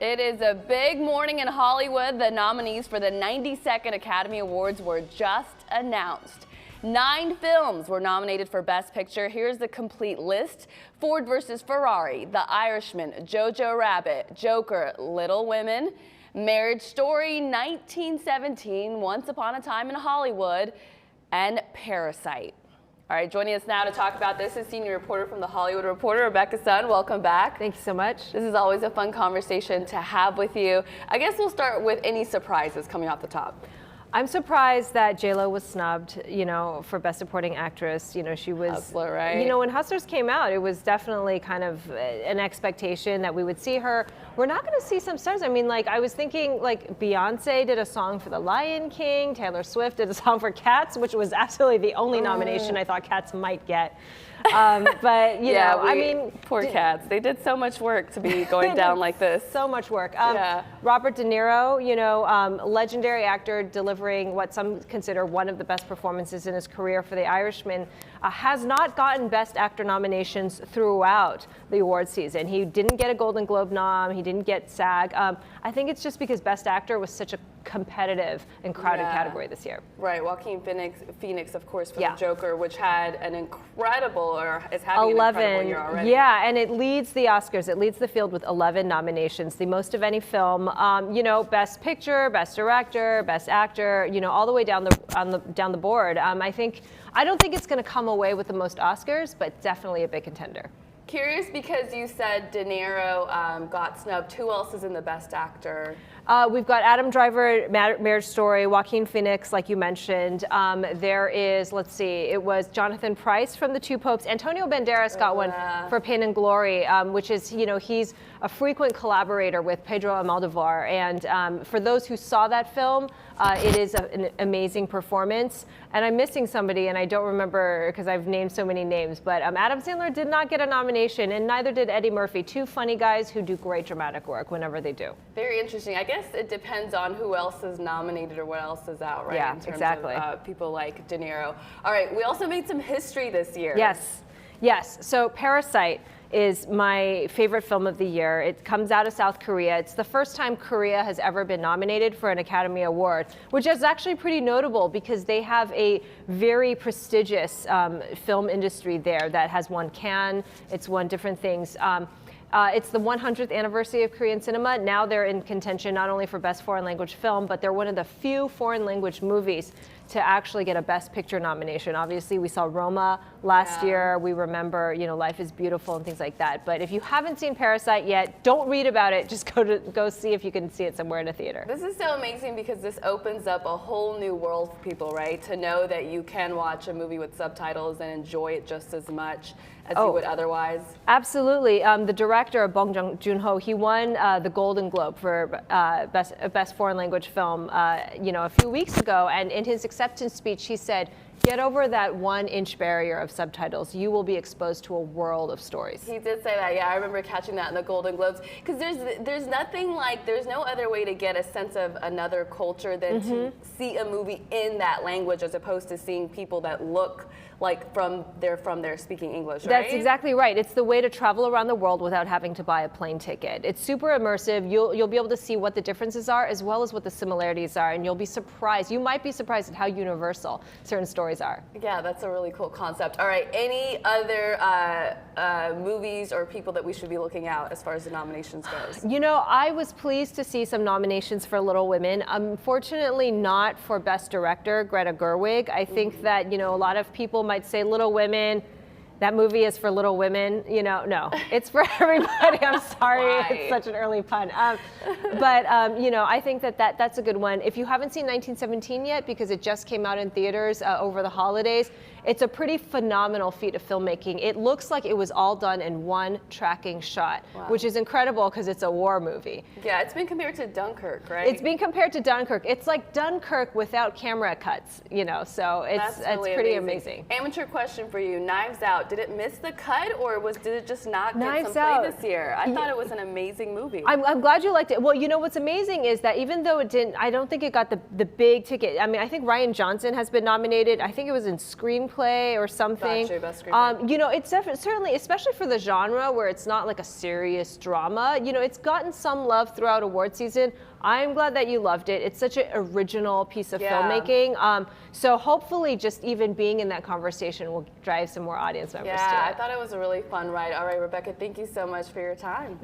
It is a big morning in Hollywood. The nominees for the 92nd Academy Awards were just announced. 9 films were nominated for Best Picture. Here's the complete list. Ford vs. Ferrari, The Irishman, Jojo Rabbit, Joker, Little Women, Marriage Story, 1917, Once Upon a Time in Hollywood, and Parasite. All right, joining us now to talk about this is senior reporter from The Hollywood Reporter, Rebecca Sun. Welcome back. Thank you so much. This is always a fun conversation to have with you. I guess we'll start with any surprises coming off the top. I'm surprised that J-Lo was snubbed, for Best Supporting Actress. She was, Hustler, right? When Hustlers came out, it was definitely kind of an expectation that we would see her. We're not going to see some stars. I mean, I was thinking, Beyonce did a song for The Lion King, Taylor Swift did a song for Cats, which was absolutely the only nomination I thought Cats might get. But poor Cats. They did so much work to be going down like this. So much work. Robert De Niro, legendary actor, delivering what some consider one of the best performances in his career for The Irishman, has not gotten Best Actor nominations throughout the award season. He didn't get a Golden Globe nom. He didn't get SAG. I think it's just because Best Actor was such a competitive and crowded category this year. Right. Joaquin Phoenix, of course, for the Joker, which had an incredible, or is having 11, an incredible year already. Yeah, and it leads the Oscars. It leads the field with 11 nominations, the most of any film. Best Picture, Best Director, Best Actor, all the way down the board. I don't think it's going to come away with the most Oscars, but definitely a big contender. Curious because you said De Niro got snubbed. Who else is in the Best Actor? We've got Adam Driver, Marriage Story, Joaquin Phoenix, like you mentioned. There is, it was Jonathan Pryce from The Two Popes. Antonio Banderas got one for Pain and Glory, which is, he's a frequent collaborator with Pedro Almodovar. And for those who saw that film, it is an amazing performance. And I'm missing somebody, and I don't remember because I've named so many names. But Adam Sandler did not get a nomination, and neither did Eddie Murphy. Two funny guys who do great dramatic work whenever they do. Very interesting. I guess it depends on who else is nominated or what else is out, right? Yeah, in terms exactly. Of people like De Niro. All right, we also made some history this year. Yes. So Parasite is my favorite film of the year. It comes out of South Korea. It's the first time Korea has ever been nominated for an Academy Award, which is actually pretty notable because they have a very prestigious film industry there that has won Cannes. It's won different things. It's the 100th anniversary of Korean cinema. Now they're in contention not only for Best Foreign Language Film, but they're one of the few foreign language movies to actually get a Best Picture nomination. Obviously, we saw Roma last year. We remember, Life is Beautiful and things like that. But if you haven't seen Parasite yet, don't read about it. Just go see if you can see it somewhere in a theater. This is so amazing because this opens up a whole new world for people, right? To know that you can watch a movie with subtitles and enjoy it just as much as you would otherwise. Absolutely. The director, Bong Joon-ho, he won the Golden Globe for Best Foreign Language Film, a few weeks ago. And in his acceptance speech, he said, "Get over that 1-inch barrier of subtitles. You will be exposed to a world of stories." He did say that. Yeah, I remember catching that in the Golden Globes. Because there's nothing there's no other way to get a sense of another culture than to see a movie in that language as opposed to seeing people that look like they're from there speaking English, right? That's exactly right. It's the way to travel around the world without having to buy a plane ticket. It's super immersive. You'll be able to see what the differences are as well as what the similarities are, and you'll be surprised. You might be surprised at how universal certain stories are. Yeah, that's a really cool concept. All right, any other movies or people that we should be looking out as far as the nominations goes? I was pleased to see some nominations for Little Women. Unfortunately, not for Best Director, Greta Gerwig. I think that, a lot of people might say Little Women, that movie is for little women. No, it's for everybody. I'm sorry, it's such an early pun. But I think that's a good one. If you haven't seen 1917 yet, because it just came out in theaters over the holidays, it's a pretty phenomenal feat of filmmaking. It looks like it was all done in one tracking shot, which is incredible because it's a war movie. Yeah, it's been compared to Dunkirk, right? It's been compared to Dunkirk. It's like Dunkirk without camera cuts, so it's really pretty amazing. Amateur question for you, Knives Out, did it miss the cut or did it just not get some play this year? I thought it was an amazing movie. I'm glad you liked it. Well, what's amazing is that even though it didn't, I don't think it got the big ticket. I mean, I think Rian Johnson has been nominated. I think it was in Screen screenplay or something. Gotcha, best screenplay. You know, it's certainly, especially for the genre where it's not like a serious drama, you know, it's gotten some love throughout award season. I'm glad that you loved it. It's such an original piece of filmmaking. So hopefully just even being in that conversation will drive some more audience members to it. Yeah, I thought it was a really fun ride. All right, Rebecca, thank you so much for your time.